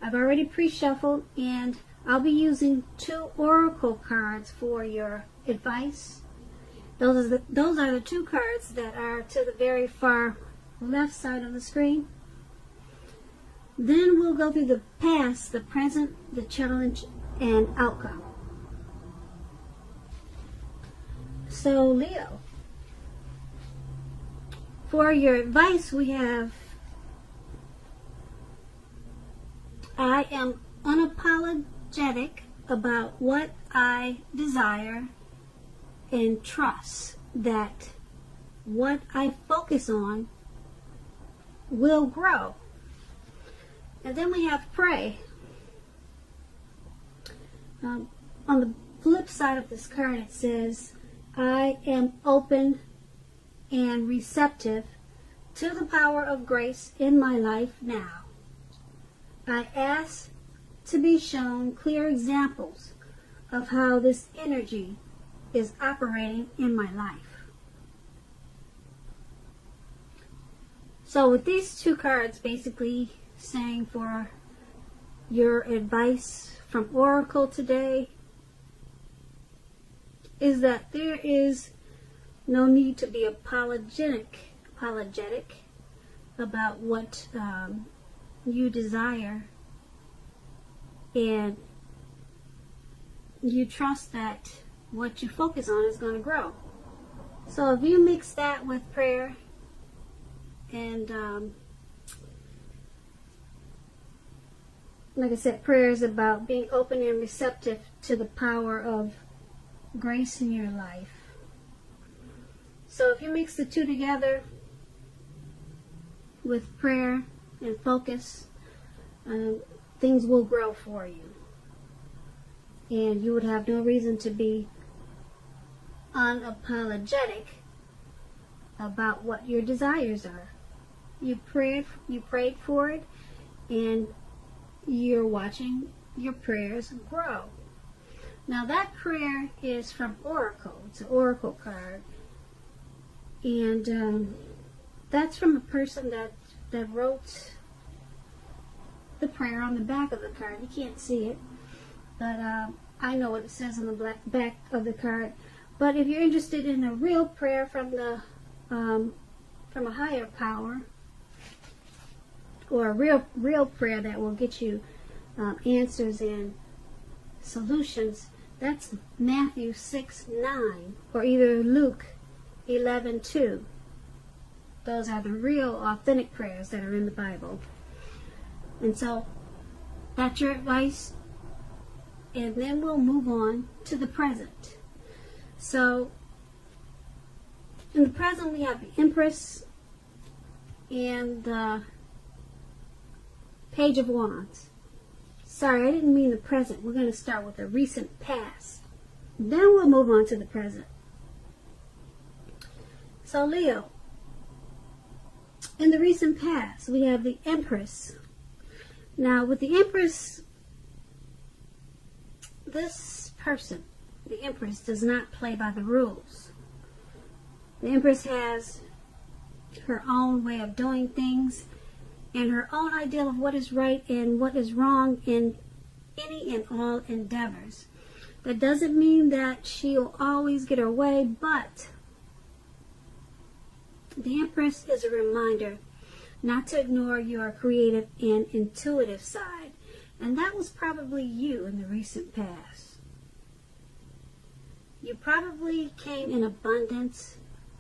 I've already pre-shuffled, and I'll be using 2 oracle cards for your advice. Those are the 2 cards that are to the very far left side of the screen. Then we'll go through the past, the present, the challenge, and outcome. So, Leo, for your advice, we have, I am unapologetic about what I desire and trust that what I focus on will grow. And then we have pray. On the flip side of this card, it says, I am open and receptive to the power of grace in my life now. I ask to be shown clear examples of how this energy is operating in my life. So with these 2 cards basically saying for your advice from Oracle today is that there is no need to be apologetic about what you desire, and you trust that what you focus on is going to grow. So if you mix that with prayer and like I said, prayer is about being open and receptive to the power of grace in your life. So if you mix the 2 together with prayer and focus, things will grow for you. And you would have no reason to be unapologetic about what your desires are. You prayed for it, and you're watching your prayers grow. Now that prayer is from Oracle. It's an Oracle card. And that's from a person that wrote the prayer on the back of the card. You can't see it, but I know what it says on the back of the card. But if you're interested in a real prayer from a higher power, or a real prayer that will get you answers and solutions, that's Matthew 6:9, or either Luke 11:2. Those are the real authentic prayers that are in the Bible. And so that's your advice, and then we'll move on to the present. So in the present we have the Empress and the Page of Wands. Sorry, I didn't mean the present. We're going to start with the recent past. Then we'll move on to the present. So Leo, in the recent past, we have the Empress. Now with the Empress, this person, the Empress, does not play by the rules. The Empress has her own way of doing things, and her own ideal of what is right and what is wrong in any and all endeavors. That doesn't mean that she'll always get her way, but the Empress is a reminder not to ignore your creative and intuitive side. And that was probably you in the recent past. You probably came in abundance,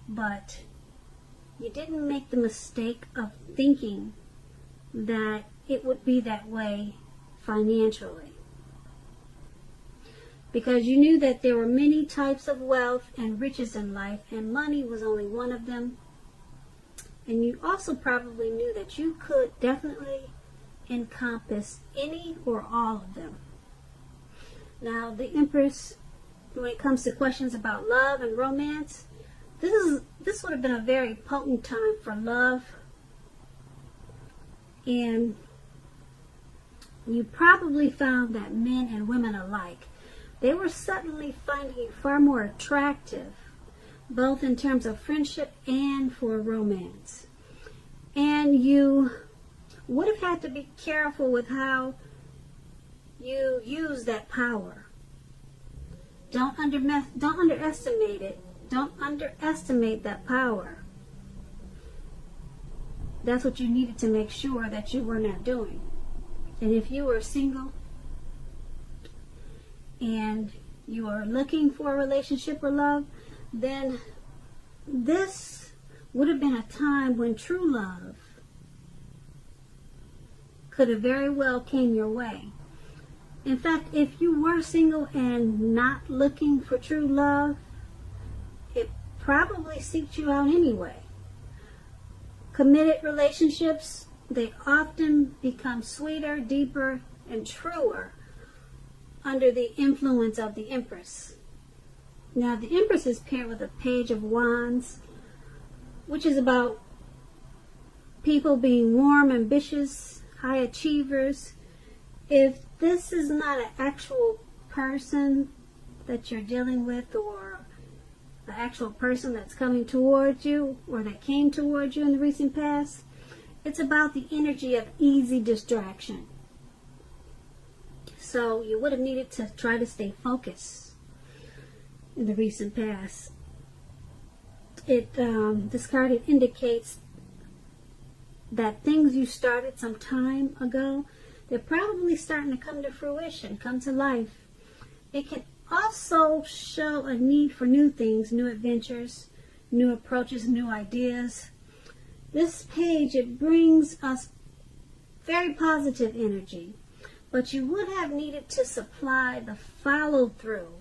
but you didn't make the mistake of thinking that it would be that way financially. Because you knew that there were many types of wealth and riches in life, and money was only one of them. And you also probably knew that you could definitely encompass any or all of them. Now, the Empress, when it comes to questions about love and romance, this would have been a very potent time for love. And you probably found that men and women alike, they were suddenly finding you far more attractive, both in terms of friendship and for romance. And you would have had to be careful with how you use that power. Don't underestimate it. Don't underestimate that power. That's what you needed to make sure that you were not doing. And if you were single and you are looking for a relationship or love, then this would have been a time when true love could have very well came your way. In fact, if you were single and not looking for true love, it probably seeked you out anyway. Committed relationships, they often become sweeter, deeper, and truer under the influence of the Empress. Now, the Empress is paired with a Page of Wands, which is about people being warm, ambitious, high achievers. If this is not an actual person that you're dealing with, or the actual person that's coming towards you, or that came towards you in the recent past, it's about the energy of easy distraction. So you would have needed to try to stay focused in the recent past. This card indicates that things you started some time ago, they're probably starting to come to fruition, come to life. It can also show a need for new things, new adventures, new approaches, new ideas. This page, it brings us very positive energy, but you would have needed to supply the follow-through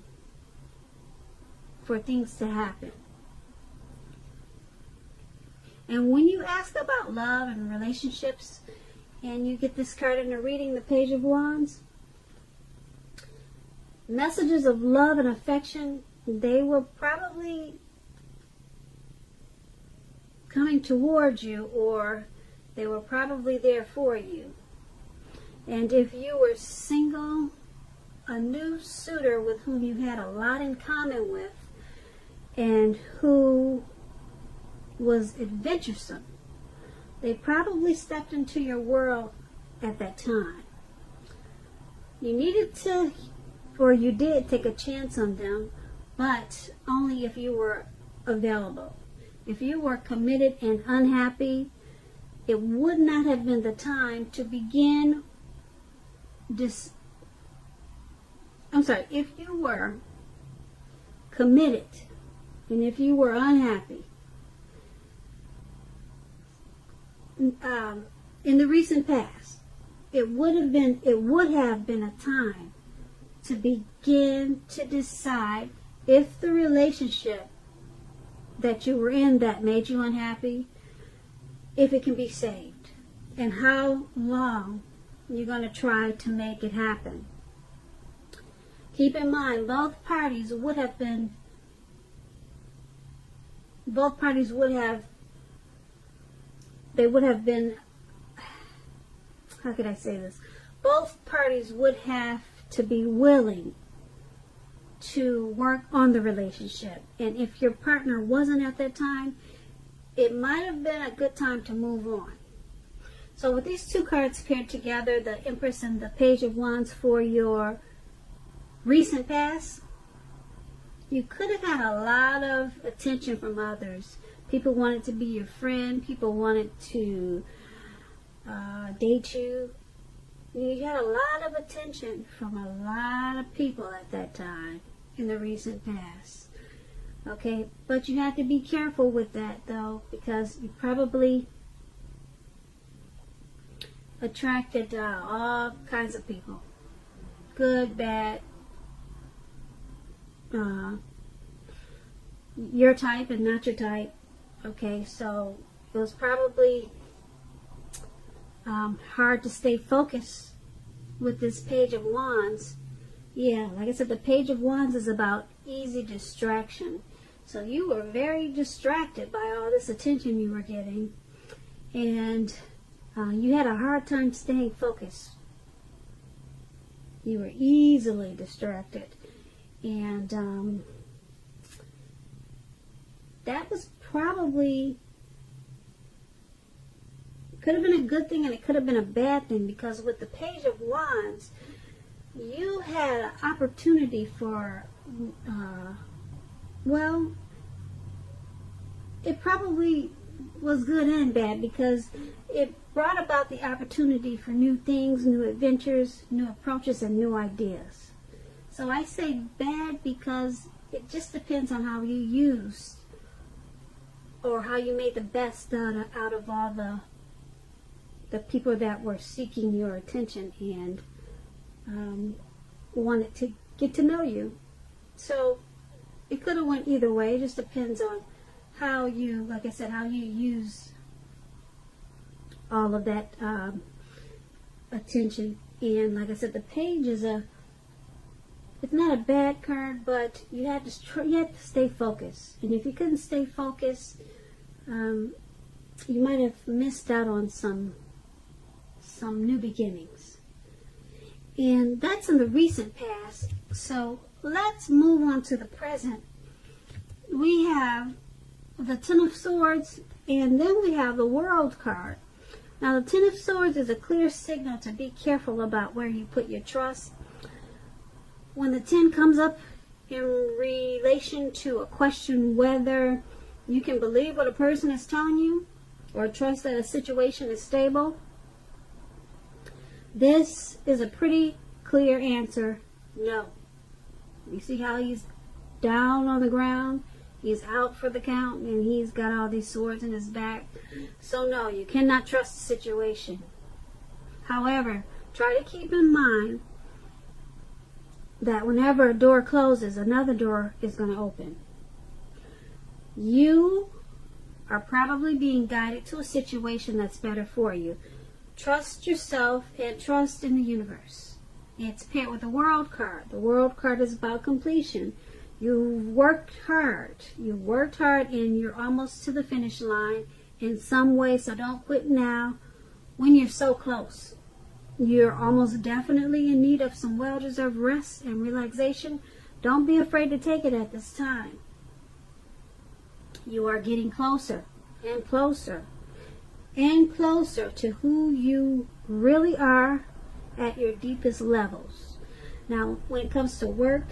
for things to happen. And when you ask about love and relationships, and you get this card in the reading, the Page of Wands, messages of love and affection, they were probably coming towards you, or they were probably there for you. And if you were single, a new suitor with whom you had a lot in common with, and who was adventuresome, they probably stepped into your world at that time. You needed to, or you did, take a chance on them, but only if you were available. If you were committed and unhappy, it would not have been the time to begin this. If you were committed and if you were unhappy, in the recent past, it would have been a time to begin to decide if the relationship that you were in that made you unhappy, if it can be saved, and how long you're going to try to make it happen. Keep in mind, both parties would have, how could I say this? Both parties would have to be willing to work on the relationship. And if your partner wasn't at that time, it might have been a good time to move on. So with these two cards paired together, the Empress and the Page of Wands for your recent past, you could have had a lot of attention from others. People wanted to be your friend. People wanted to date you. You had a lot of attention from a lot of people at that time in the recent past. Okay, but you have to be careful with that, though, because you probably attracted all kinds of people. Good, bad, your type and not your type. Okay, so it was probably hard to stay focused with this Page of Wands. Yeah, like I said, the Page of Wands is about easy distraction. So you were very distracted by all this attention you were getting, and you had a hard time staying focused. You were easily distracted, and that was probably, could have been a good thing and it could have been a bad thing, because with the Page of Wands, you had an opportunity for, well, it probably was good and bad, because it brought about the opportunity for new things, new adventures, new approaches, and new ideas. So I say bad because it just depends on how you use, or how you made the best out of all the people that were seeking your attention and wanted to get to know you. So it could have went either way. It just depends on how you, like I said, how you use all of that attention. And like I said, the page is it's not a bad card, but you have to stay focused. And if you couldn't stay focused, you might have missed out on some new beginnings. And that's in the recent past. So let's move on to the present. We have the Ten of Swords, and then we have the World card. Now, the Ten of Swords is a clear signal to be careful about where you put your trust. When the 10 comes up in relation to a question whether you can believe what a person is telling you, or trust that a situation is stable, this is a pretty clear answer: no. You see how he's down on the ground? He's out for the count, and he's got all these swords in his back. So no, you cannot trust the situation. However, try to keep in mind that whenever a door closes, another door is going to open. You are probably being guided to a situation that's better for you. Trust yourself and trust in the universe. It's paired with the World card. The World card is about completion. You worked hard. You worked hard, and you're almost to the finish line in some way, so don't quit now when you're so close. You're almost definitely in need of some well-deserved rest and relaxation. Don't be afraid to take it at this time. You are getting closer and closer and closer to who you really are at your deepest levels. Now, when it comes to work,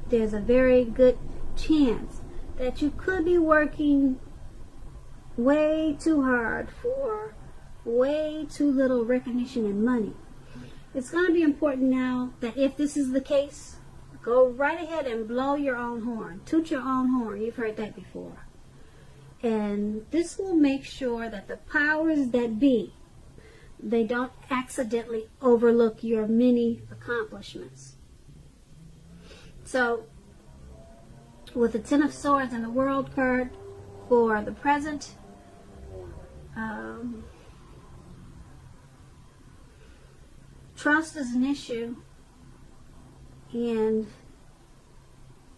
there's a very good chance that you could be working way too hard for way too little recognition and money. It's going to be important now that if this is the case, go right ahead and blow your own horn. Toot your own horn. You've heard that before. And this will make sure that the powers that be, they don't accidentally overlook your many accomplishments. So, with the Ten of Swords and the World card for the present, trust is an issue, and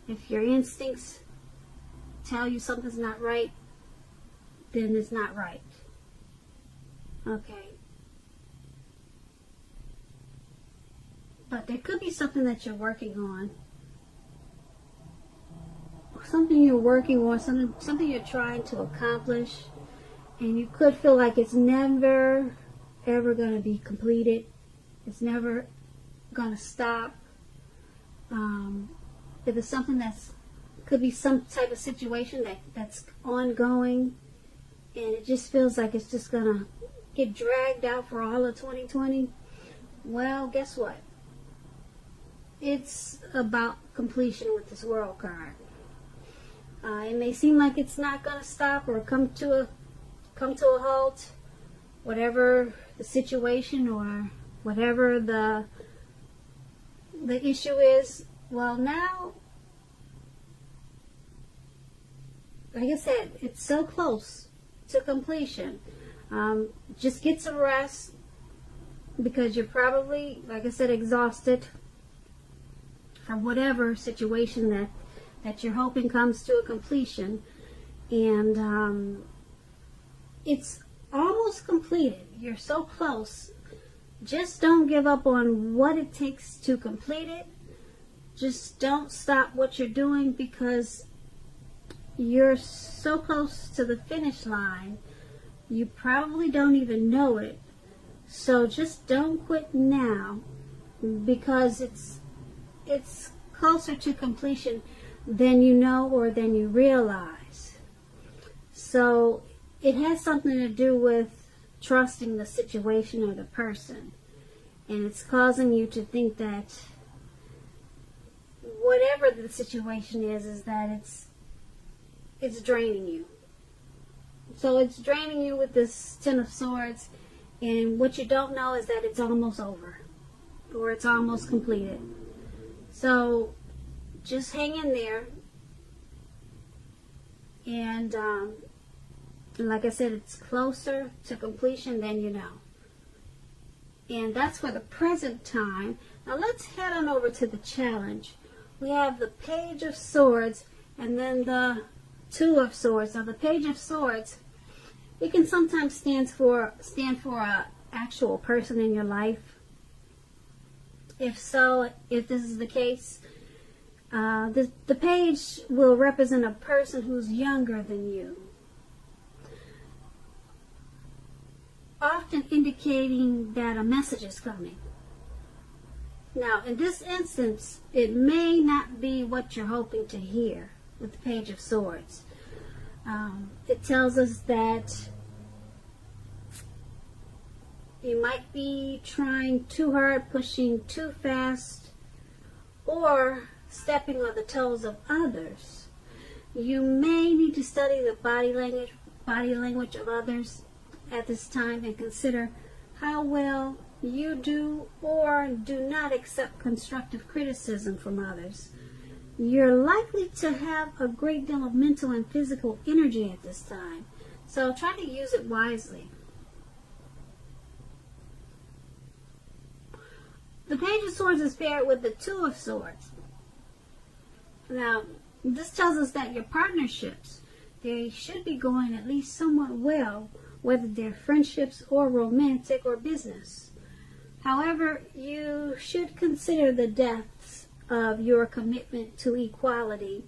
if your instincts tell you something's not right, then it's not right. Okay. But there could be something that you're working on. Something you're working on, something you're trying to accomplish, and you could feel like it's never ever going to be completed. It's never going to stop. If it's something could be some type of situation that's ongoing, and it just feels like it's just going to get dragged out for all of 2020, well, guess what? It's about completion with this World card. It may seem like it's not going to stop or come to a halt, whatever the situation or whatever the issue is. Well, now, like I said, it's so close to completion. Just get some rest, because you're probably, like I said, exhausted from whatever situation that you're hoping comes to a completion. And it's almost completed. You're so close. Just don't give up on what it takes to complete it. Just don't stop what you're doing, because you're so close to the finish line. You probably don't even know it. So just don't quit now. because it's closer to completion than you know or than you realize. So it has something to do with trusting the situation or the person. And it's causing you to think that whatever the situation is that it's draining you. So it's draining you with this Ten of Swords, and what you don't know is that it's almost over, or it's almost completed. So just hang in there, and like I said, it's closer to completion than you know. And that's for the present time. Now let's head on over to the challenge. We have the Page of Swords and then the Two of Swords. Now the Page of Swords, it can sometimes stand for a actual person in your life. If so, if this is the case, the page will represent a person who's younger than you, often indicating that a message is coming. Now, in this instance, it may not be what you're hoping to hear with the Page of Swords. It tells us that you might be trying too hard, pushing too fast, or stepping on the toes of others. You may need to study the body language of others at this time and consider how well you do or do not accept constructive criticism from others. You're likely to have a great deal of mental and physical energy at this time, so try to use it wisely. The Page of Swords is paired with the Two of Swords. Now, this tells us that your partnerships, they should be going at least somewhat well, whether they're friendships or romantic or business. However, you should consider the depths of your commitment to equality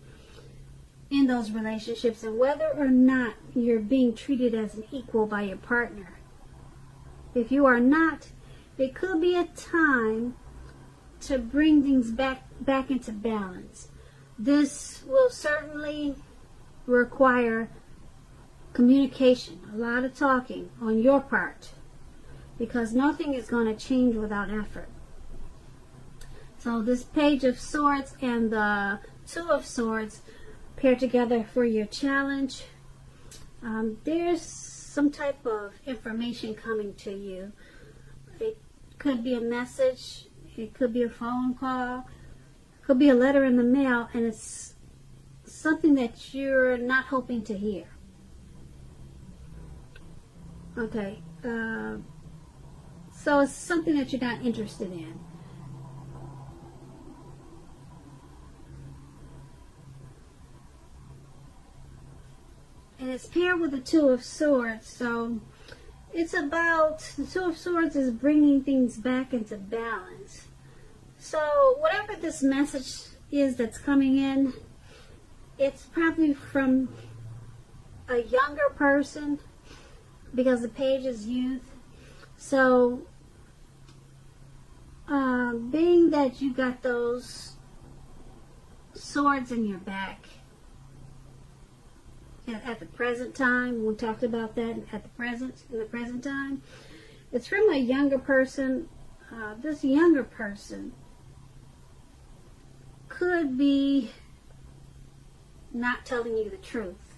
in those relationships and whether or not you're being treated as an equal by your partner. If you are not, it could be a time to bring things back into balance. This will certainly require communication, a lot of talking on your part, because nothing is going to change without effort. So this Page of Swords and the Two of Swords pair together for your challenge. There's some type of information coming to you. It could be a message, it could be a phone call, it could be a letter in the mail, and it's something that you're not hoping to hear. Okay, so it's something that you're not interested in. And it's paired with the Two of Swords, so it's about, the Two of Swords is bringing things back into balance. So whatever this message is that's coming in, it's probably from a younger person, because the page is youth. So being that you got those swords in your back at the present time, we talked about that in the present time, it's from a younger person. This younger person could be not telling you the truth,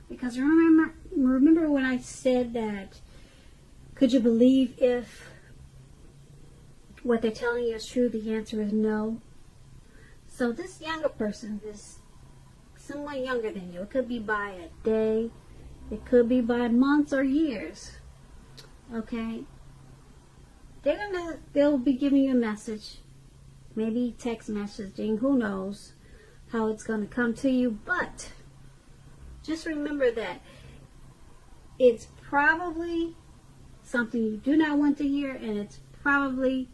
because remember when I said that, could you believe if what they're telling you is true? The answer is no. So this younger person is someone younger than you. It could be by a day, it could be by months or years. Okay, they'll be giving you a message, maybe text messaging, who knows how it's going to come to you, but just remember that it's probably something you do not want to hear, and it's probably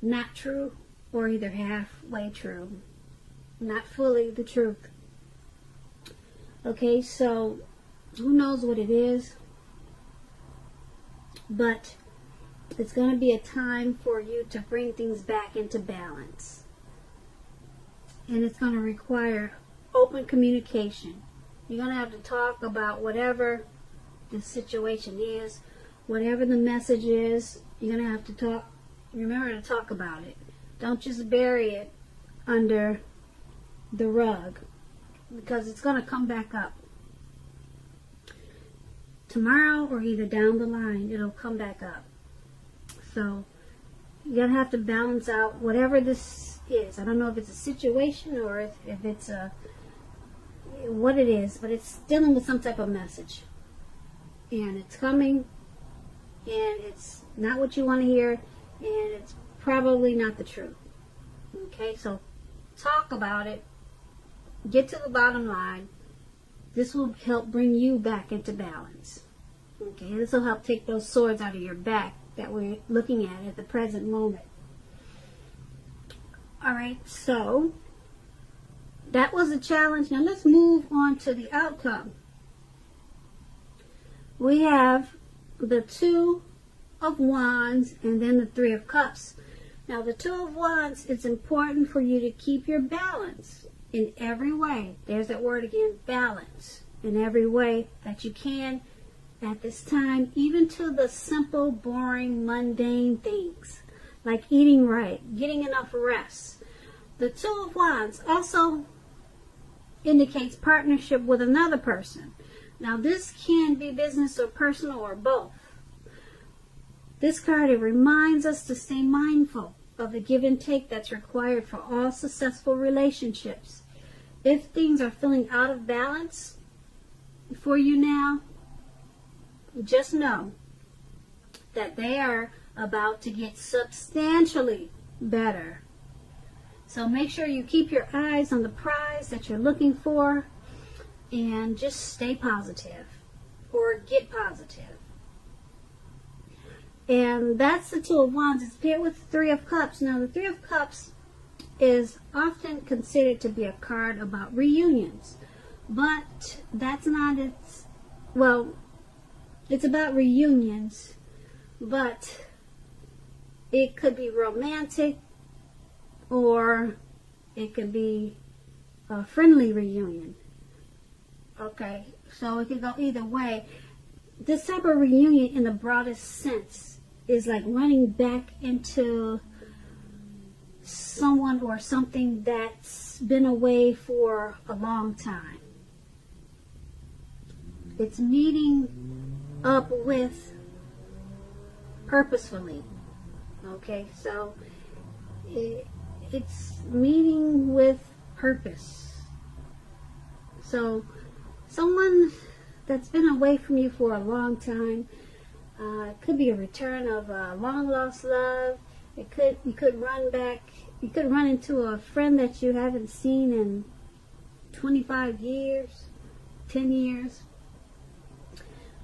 not true, or either halfway true, not fully the truth. Okay, so who knows what it is, but It's going to be a time for you to bring things back into balance. And it's going to require open communication. You're going to have to talk about whatever the situation is, whatever the message is. You're going to have to talk. Remember to talk about it. Don't just bury it under the rug, because it's going to come back up. Tomorrow or either down the line, it'll come back up. So you're going to have to balance out whatever this is. I don't know if it's a situation or if it's what it is, but it's dealing with some type of message. And it's coming, and it's not what you want to hear, and it's probably not the truth. Okay, so talk about it. Get to the bottom line. This will help bring you back into balance. Okay, this will help take those swords out of your back that we're looking at the present moment. Alright, so that was a challenge. Now let's move on to the outcome. We have the Two of Wands and then the Three of Cups. Now the Two of Wands, it's important for you to keep your balance in every way. There's that word again, balance, in every way that you can at this time, even to the simple, boring, mundane things like eating right, getting enough rest. The Two of Wands also indicates partnership with another person. Now this can be business or personal or both. This card, it reminds us to stay mindful of the give and take that's required for all successful relationships. If things are feeling out of balance for you now, just know that they are about to get substantially better. So make sure you keep your eyes on the prize that you're looking for and just stay positive or get positive. And that's the Two of Wands. It's paired with the Three of Cups. Now the Three of Cups is often considered to be a card about reunions, but that's not its, well, it's about reunions, but it could be romantic or it could be a friendly reunion. Okay, so it could go either way. This type of reunion in the broadest sense is like running back into someone or something that's been away for a long time. It's meeting up with purposefully. Okay, so it's meeting with purpose. So someone that's been away from you for a long time, it could be a return of a long lost love. You could run into a friend that you haven't seen in 25 years, 10 years.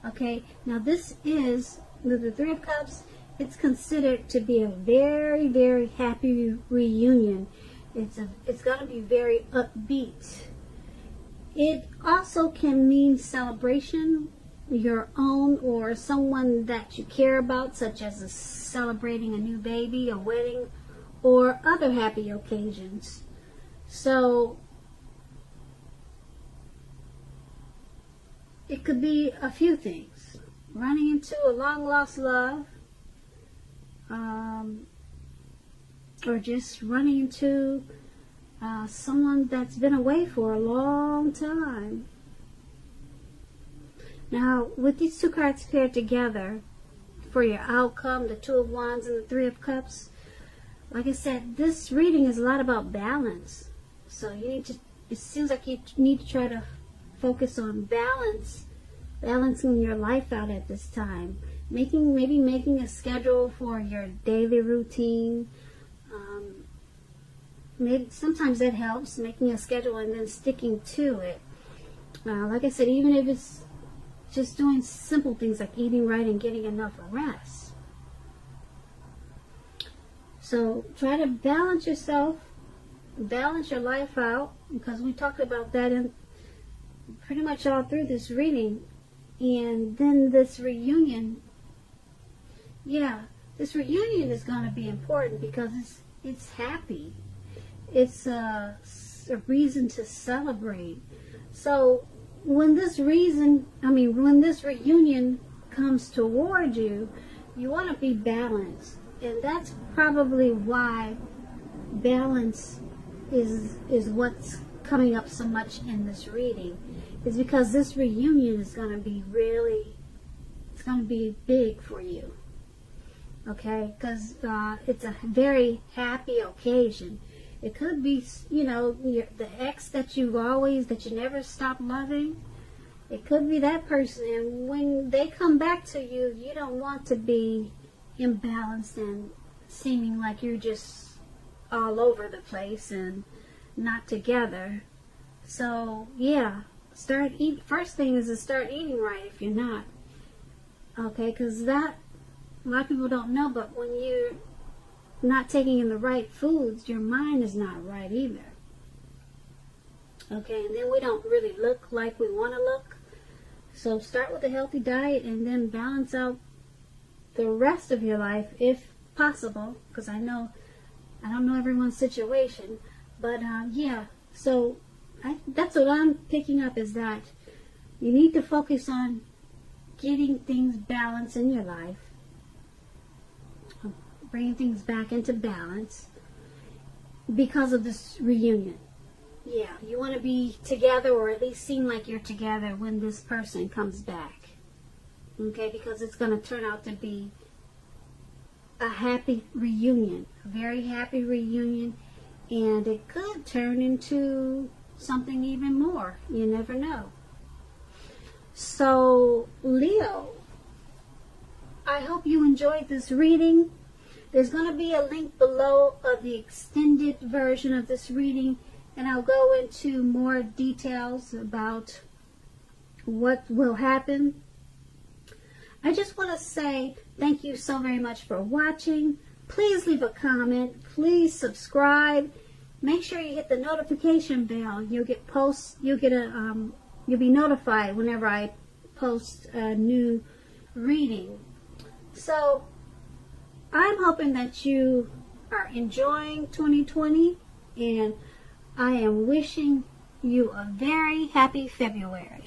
Okay, now this is the Three of Cups. It's considered to be a very, very happy reunion. It's going to be very upbeat. It also can mean celebration, your own or someone that you care about, such as celebrating a new baby, a wedding, or other happy occasions. So it could be a few things. Running into a long lost love, or just running into someone that's been away for a long time. Now, with these two cards paired together for your outcome, the Two of Wands and the Three of Cups, like I said, this reading is a lot about balance. So it seems like you need to try to focus on balancing your life out at this time. Maybe making a schedule for your daily routine. Maybe sometimes that helps, making a schedule and then sticking to it. Like I said, even if it's just doing simple things like eating right and getting enough rest. So try to balance yourself, balance your life out, because we talked about that in pretty much all through this reading. And then this reunion, yeah, this reunion is going to be important because it's happy. It's a reason to celebrate. So when this reunion comes toward you, you want to be balanced. And that's probably why balance is what's coming up so much in this reading. Is because this reunion is going to be it's going to be big for you. Okay? Because it's a very happy occasion. It could be, the ex that you never stop loving. It could be that person. And when they come back to you, you don't want to be imbalanced and seeming like you're just all over the place and not together. So, yeah. First thing is to start eating right if you're not. Okay? Because a lot of people don't know, but when you're not taking in the right foods, your mind is not right either. Okay, and then we don't really look like we want to look. So start with a healthy diet and then balance out the rest of your life if possible, because I don't know everyone's situation, but yeah, so that's what I'm picking up, is that you need to focus on getting things balanced in your life, bringing things back into balance because of this reunion. Yeah, you want to be together, or at least seem like you're together when this person comes back. Okay, because it's going to turn out to be a happy reunion, a very happy reunion, and it could turn into something even more. You never know. So, Leo, I hope you enjoyed this reading. There's going to be a link below of the extended version of this reading, and I'll go into more details about what will happen. I just want to say thank you so very much for watching. Please leave a comment. Please subscribe. Make sure you hit the notification bell. You'll be notified whenever I post a new reading. So I'm hoping that you are enjoying 2020, and I am wishing you a very happy February.